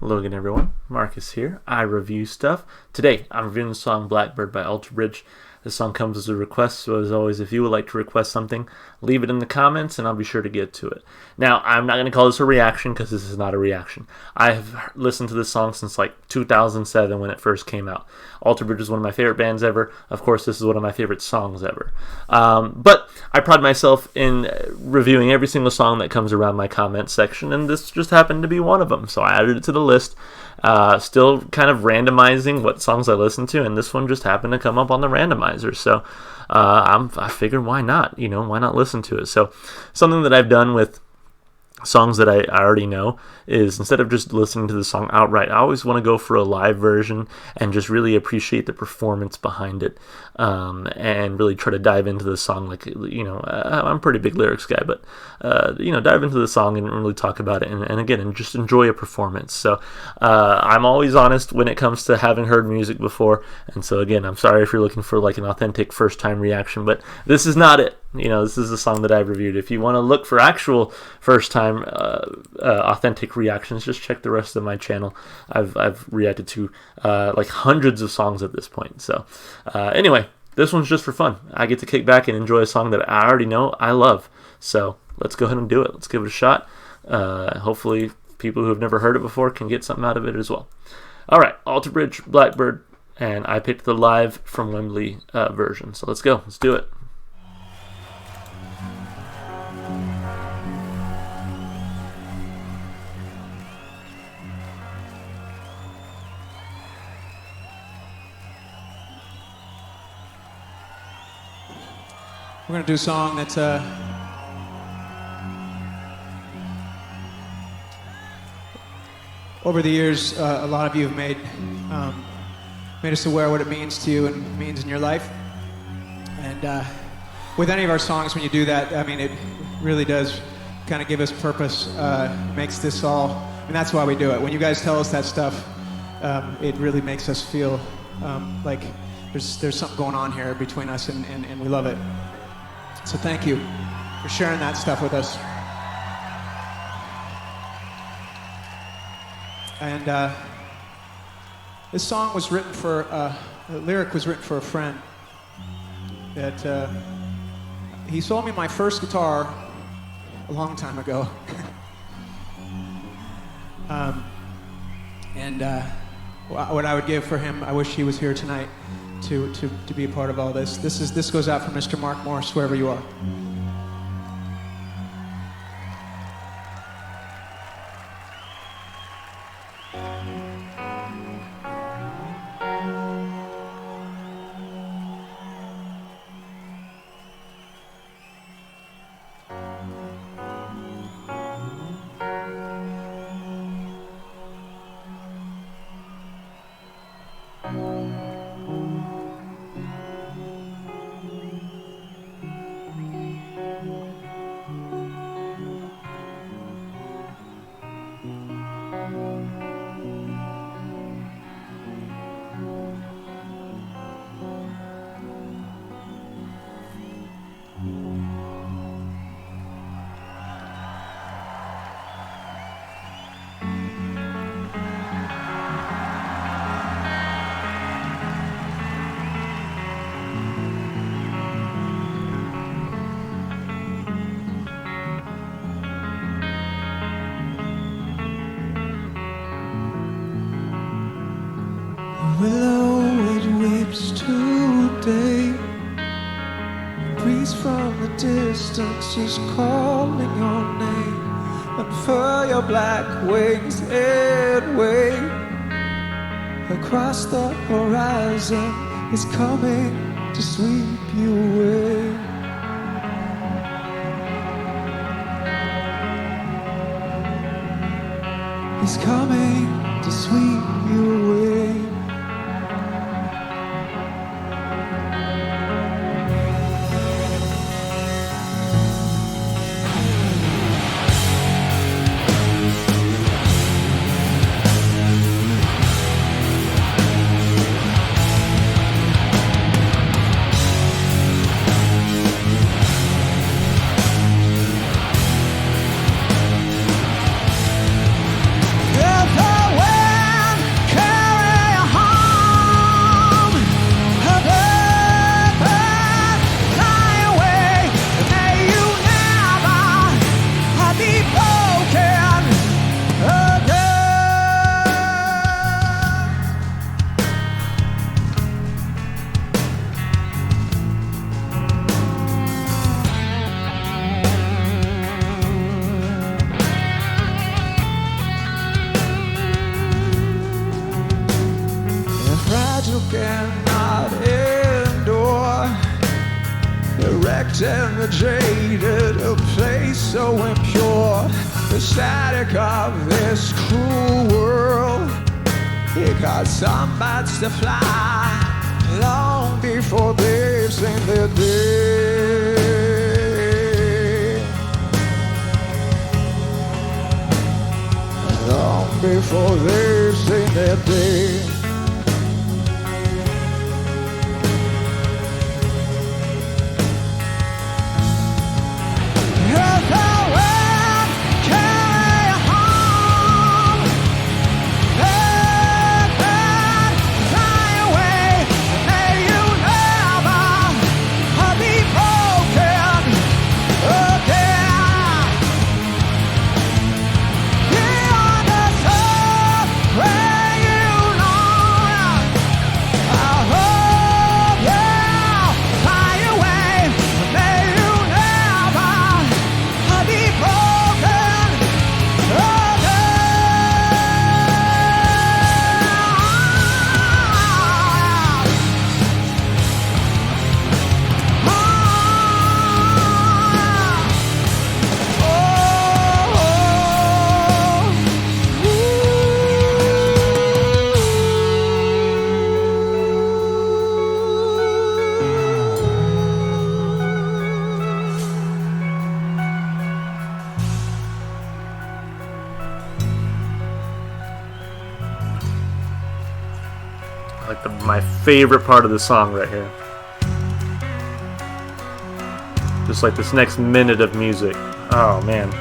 Hello again, everyone. Marcus here. I review stuff. Today, I'm reviewing the song Blackbird by Bridge. This song comes as a request, so as always, if you would like to request something, leave it in the comments, and I'll be sure to get to it. Now, I'm not going to call this a reaction, because this is not a reaction. I've listened to this song since, 2007 when it first came out. Bridge is one of my favorite bands ever. Of course, this is one of my favorite songs ever. But I pride myself in reviewing every single song that comes around my comment section, and this just happened to be one of them, so I added it to the list. Still kind of randomizing what songs I listen to, and this one just happened to come up on the randomizer. So I figured, why not? Why not listen to it? So something that I've done with songs that I already know is, instead of just listening to the song outright, I always want to go for a live version and just really appreciate the performance behind it, and really try to dive into the song. I'm a pretty big lyrics guy, but dive into the song and really talk about it, and just enjoy a performance. So I'm always honest when it comes to having heard music before, and so again, I'm sorry if you're looking for an authentic first time reaction, but this is not it. This is a song that I've reviewed. If you want to look for actual first time authentic reactions, just check the rest of my channel. I've reacted to hundreds of songs at this point. So anyway, this one's just for fun. I get to kick back and enjoy a song that I already know I love. So let's go ahead and do it. Let's give it a shot. Hopefully people who have never heard it before can get something out of it as well. All right, Bridge, Blackbird, and I picked the live from Wembley version. So let's go. Let's do it. We're going to do a song that's over the years, a lot of you have made us aware of what it means to you and means in your life. And with any of our songs, when you do that, it really does kind of give us purpose, makes this all, that's why we do it. When you guys tell us that stuff, it really makes us feel like there's something going on here between us, and we love it. So thank you for sharing that stuff with us. And this song was written the lyric was written for a friend that he sold me my first guitar a long time ago. What I would give for him, I wish he was here tonight to be a part of all this. This goes out for Mr. Mark Morris, wherever you are. Willow, it weeps today. Breeze from the distance is calling your name. Unfurl your black wings and wave. Across the horizon is coming to sweep you away. He's coming to sweep you away. If I wait cannot endure. Erect and jaded, a place so impure. The static of this cruel world. It got some bats to fly long before they've seen their day. Long before they've seen their day. Like my favorite part of the song right here. Just like this next minute of music. Oh man.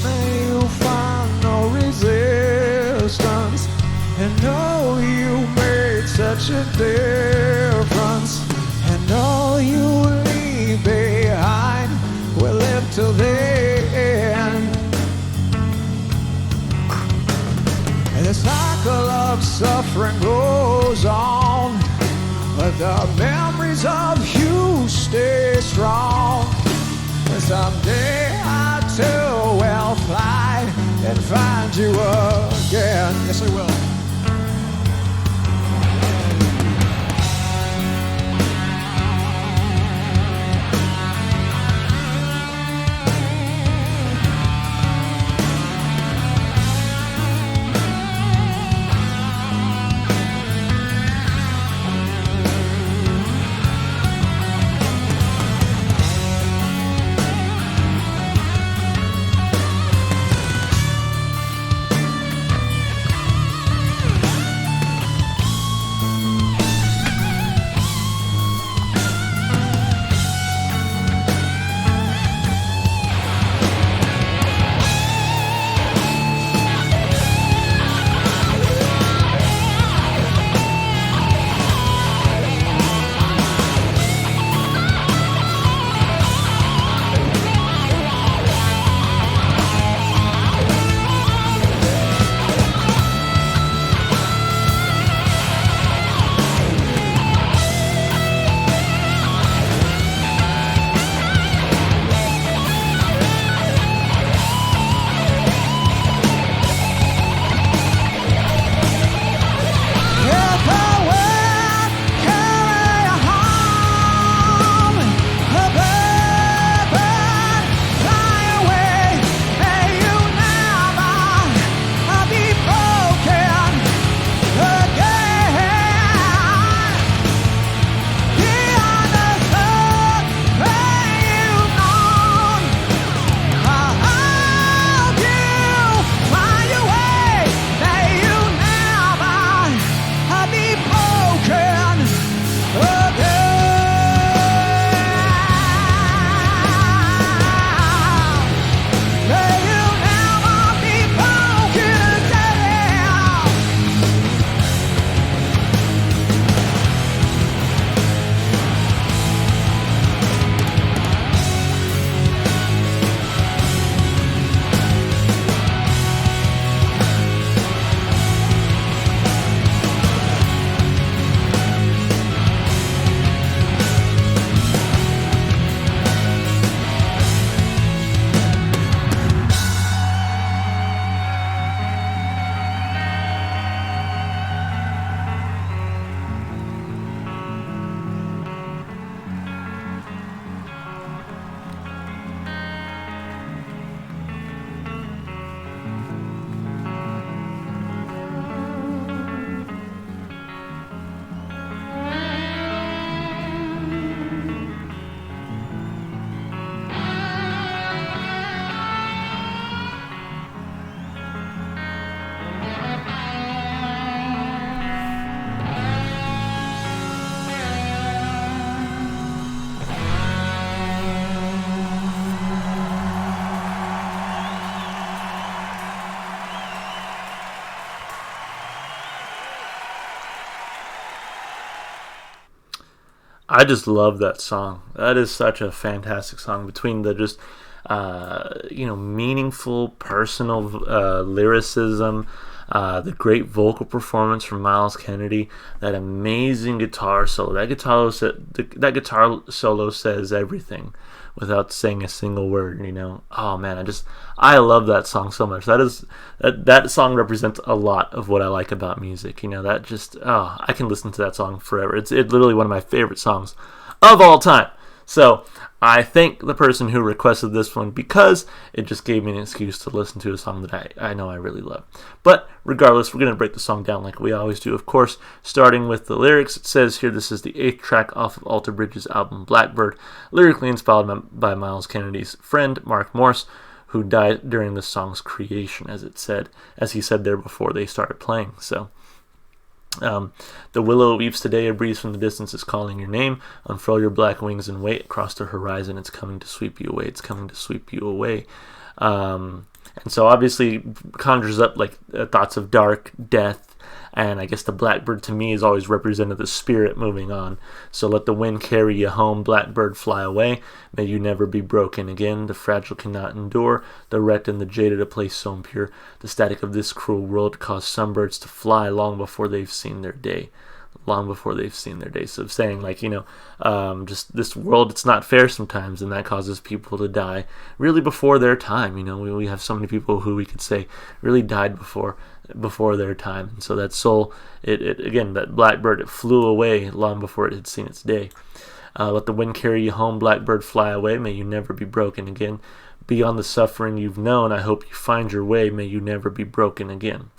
May you find no resistance, and know you made such a difference, and all you leave behind will live till the end. And the cycle of suffering goes on, but the memories of you stay strong. And someday I too will fly and find you again. Yes, I will. I just love that song. That is such a fantastic song. Between the just meaningful, personal lyricism, the great vocal performance from Miles Kennedy, that amazing guitar solo. That guitar solo says everything without saying a single word. Oh man, I love that song so much. That song represents a lot of what I like about music. I can listen to that song forever. It's literally one of my favorite songs of all time. So I thank the person who requested this one, because it just gave me an excuse to listen to a song that I know I really love. But regardless, we're going to break the song down like we always do, of course, starting with the lyrics. It says here, this is the 8th track off of Alter Bridge's album Blackbird, lyrically inspired by Miles Kennedy's friend, Mark Morse, who died during the song's creation, as he said there before they started playing. So, the willow weeps today, a breeze from the distance is calling your name. Unfurl your black wings and wait across the horizon. It's coming to sweep you away. It's coming to sweep you away. And so obviously conjures up like thoughts of dark, death, and I guess the blackbird to me is always represented the spirit moving on. So let the wind carry you home, blackbird fly away. May you never be broken again. The fragile cannot endure, the wrecked and the jaded a place so impure. The static of this cruel world caused some birds to fly long before they've seen their day. Long before they've seen their day. So saying just this world, it's not fair sometimes, and that causes people to die really before their time. We have so many people who we could say really died before their time. And so that soul, that blackbird, it flew away long before it had seen its day. Let the wind carry you home, blackbird fly away. May you never be broken again. Beyond the suffering you've known, I hope you find your way. May you never be broken again.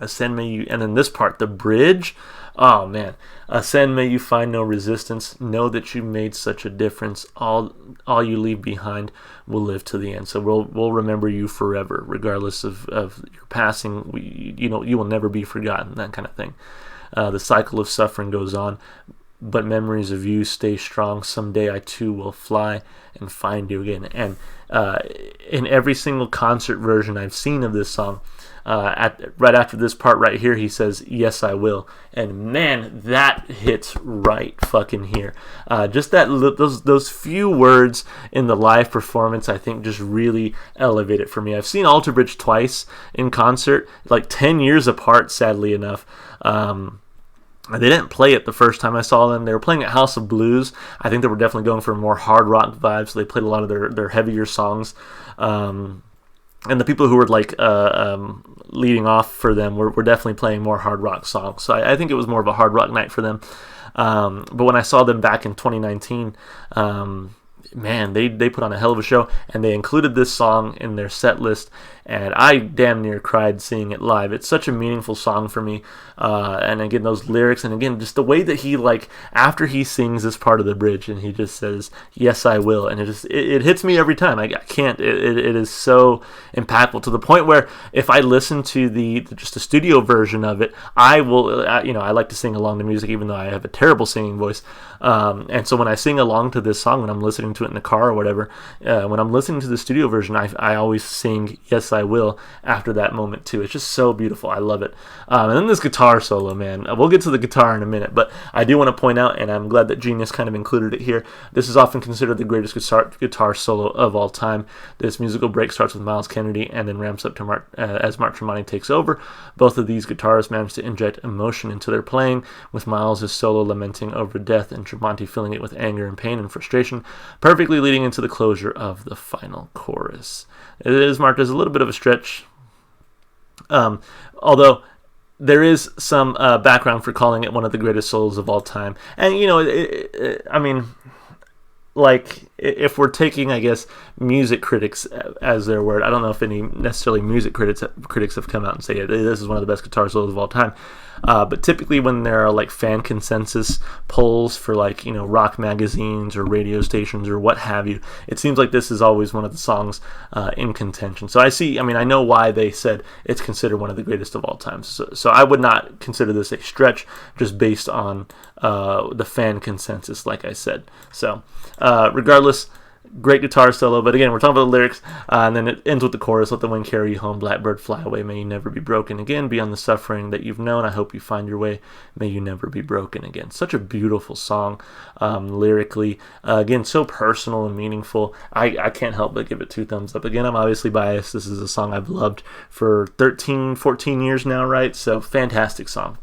Ascend may you, and then this part, the bridge, oh man. Ascend may you find no resistance. Know that you made such a difference. All you leave behind will live to the end. So we'll remember you forever, regardless of your passing. You will never be forgotten. That kind of thing. The cycle of suffering goes on, but memories of you stay strong. Someday I too will fly and find you again. And in every single concert version I've seen of this song, right after this part right here, he says, "Yes, I will," and man, that hits right fucking here. Just those few words in the live performance, I think, just really elevate it for me. I've seen Alter Bridge twice in concert, like 10 years apart, sadly enough. They didn't play it the first time I saw them. They were playing at House of Blues. I think they were definitely going for more hard rock vibes. So they played a lot of their heavier songs. And the people who were leading off for them were definitely playing more hard rock songs. So I think it was more of a hard rock night for them. But when I saw them back in 2019, man, they put on a hell of a show, and they included this song in their set list, and I damn near cried seeing it live. It's such a meaningful song for me, and again, those lyrics, and again, just the way that he, after he sings this part of the bridge, and he just says, "Yes, I will," and it hits me every time. I can't, it is so impactful, to the point where if I listen to just the studio version of it, I will, I like to sing along to music, even though I have a terrible singing voice, and so when I sing along to this song, when I'm listening to it in the car or whatever, when I'm listening to the studio version, I always sing "Yes, I will" after that moment too. It's just so beautiful. I love it. And then this guitar solo, man. We'll get to the guitar in a minute, but I do want to point out, and I'm glad that Genius kind of included it here, this is often considered the greatest guitar solo of all time. This musical break starts with Miles Kennedy and then ramps up to as Mark Tremonti takes over. Both of these guitarists manage to inject emotion into their playing, with Miles' solo lamenting over death and Tremonti filling it with anger and pain and frustration, perfectly leading into the closure of the final chorus. It is marked as a little bit of a stretch, although there is some background for calling it one of the greatest solos of all time. And, I mean, if we're taking, I guess, music critics as their word, I don't know if any necessarily music critics have come out and say this is one of the best guitar solos of all time. But typically when there are fan consensus polls for rock magazines or radio stations or what have you, it seems like this is always one of the songs in contention. So I know why they said it's considered one of the greatest of all time. So I would not consider this a stretch just based on the fan consensus, like I said. So regardless, great guitar solo. But again, we're talking about the lyrics, and then it ends with the chorus: "Let the wind carry you home, blackbird, fly away. May you never be broken again. Beyond the suffering that you've known, I hope you find your way. May you never be broken again." Such a beautiful song, lyrically. Again, so personal and meaningful. I can't help but give it 2 thumbs up. Again, I'm obviously biased. This is a song I've loved for 13, 14 years now, right? So fantastic song.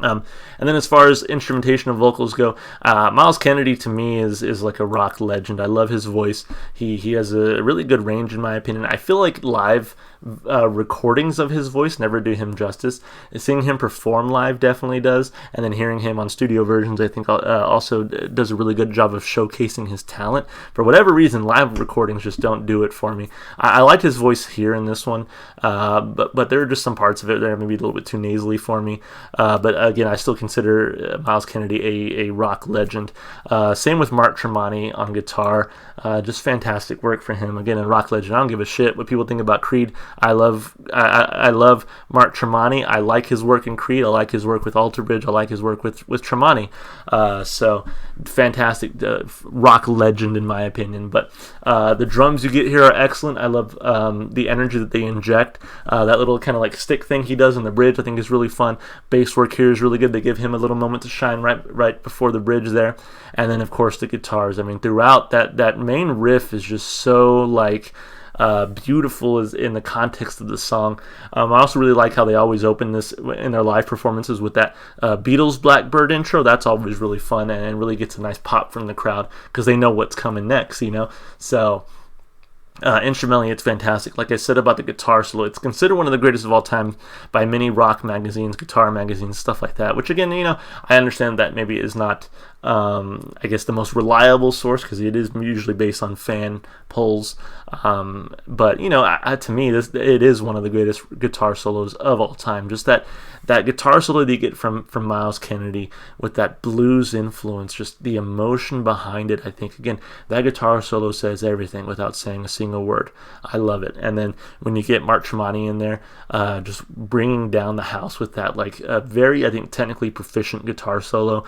And then as far as instrumentation and vocals go, Miles Kennedy to me is like a rock legend. I love his voice. He has a really good range in my opinion. I feel like live recordings of his voice never do him justice. Seeing him perform live definitely does, and then hearing him on studio versions I think also does a really good job of showcasing his talent. For whatever reason, live recordings just don't do it for me. I liked his voice here in this one, but there are just some parts of it that are maybe a little bit too nasally for me. But again, I still consider Miles Kennedy a rock legend. Same with Mark Tremonti on guitar. Just fantastic work for him. Again, a rock legend. I don't give a shit what people think about Creed. I love Mark Tremonti. I like his work in Creed. I like his work with Alter Bridge. I like his work with Tremonti. So fantastic rock legend in my opinion. But the drums you get here are excellent. I love the energy that they inject. That little kind of like stick thing he does on the bridge I think is really fun. Bass work here is really good. They give him a little moment to shine right before the bridge there. And then of course the guitars. I mean, throughout that main riff is just so like beautiful is in the context of the song. I also really like how they always open this in their live performances with that Beatles Blackbird intro. That's always really fun and really gets a nice pop from the crowd because they know what's coming next, you know. So instrumentally, it's fantastic. Like I said about the guitar solo, it's considered one of the greatest of all time by many rock magazines, guitar magazines, stuff like that. Which again, you know, I understand that maybe is not, I guess, the most reliable source because it is usually based on fan polls. But you know, to me, it is one of the greatest guitar solos of all time. Just that guitar solo that you get from Miles Kennedy with that blues influence, just the emotion behind it. I think again, that guitar solo says everything without saying a single word. I love it. And then when you get Mark Tremonti in there, just bringing down the house with that like very, I think, technically proficient guitar solo.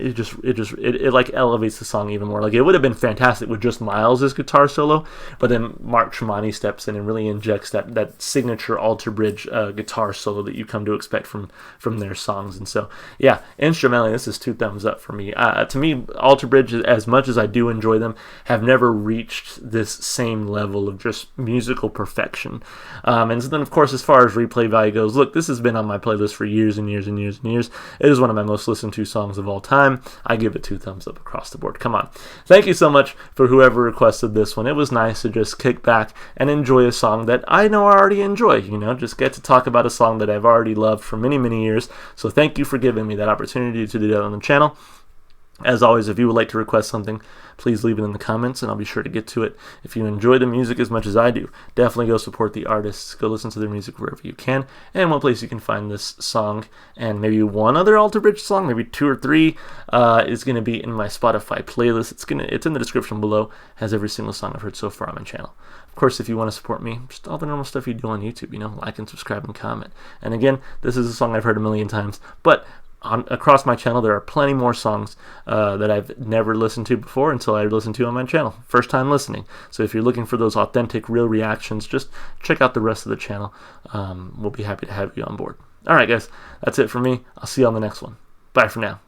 It like elevates the song even more. Like it would have been fantastic with just Miles's guitar solo, but then Mark Tremonti steps in and really injects that signature Alter Bridge guitar solo that you come to expect from their songs. And so yeah, instrumentally this is 2 thumbs up for me. To me, Alter Bridge, as much as I do enjoy them, have never reached this same level of just musical perfection. And so then of course, as far as replay value goes, look, this has been on my playlist for years and years and years and years. It is one of my most listened to songs of all time. I give it 2 thumbs up across the board. Come on. Thank you so much for whoever requested this one. It was nice to just kick back and enjoy a song that I know I already enjoy, you know, just get to talk about a song that I've already loved for many, many years. So thank you for giving me that opportunity to do that on the channel. As always, if you would like to request something, please leave it in the comments and I'll be sure to get to it. If you enjoy the music as much as I do, definitely go support the artists. Go listen to their music wherever you can. And one place you can find this song and maybe one other Alter Bridge song, maybe 2 or 3, is going to be in my Spotify playlist. It's in the description below. Has every single song I've heard so far on my channel. Of course, if you want to support me, just all the normal stuff you do on YouTube, you know, like and subscribe and comment. And again, this is a song I've heard a million times, but across my channel there are plenty more songs that I've never listened to before until I listened to on my channel. First time listening. So if you're looking for those authentic, real reactions, just check out the rest of the channel. We'll be happy to have you on board. Alright guys, that's it for me. I'll see you on the next one. Bye for now.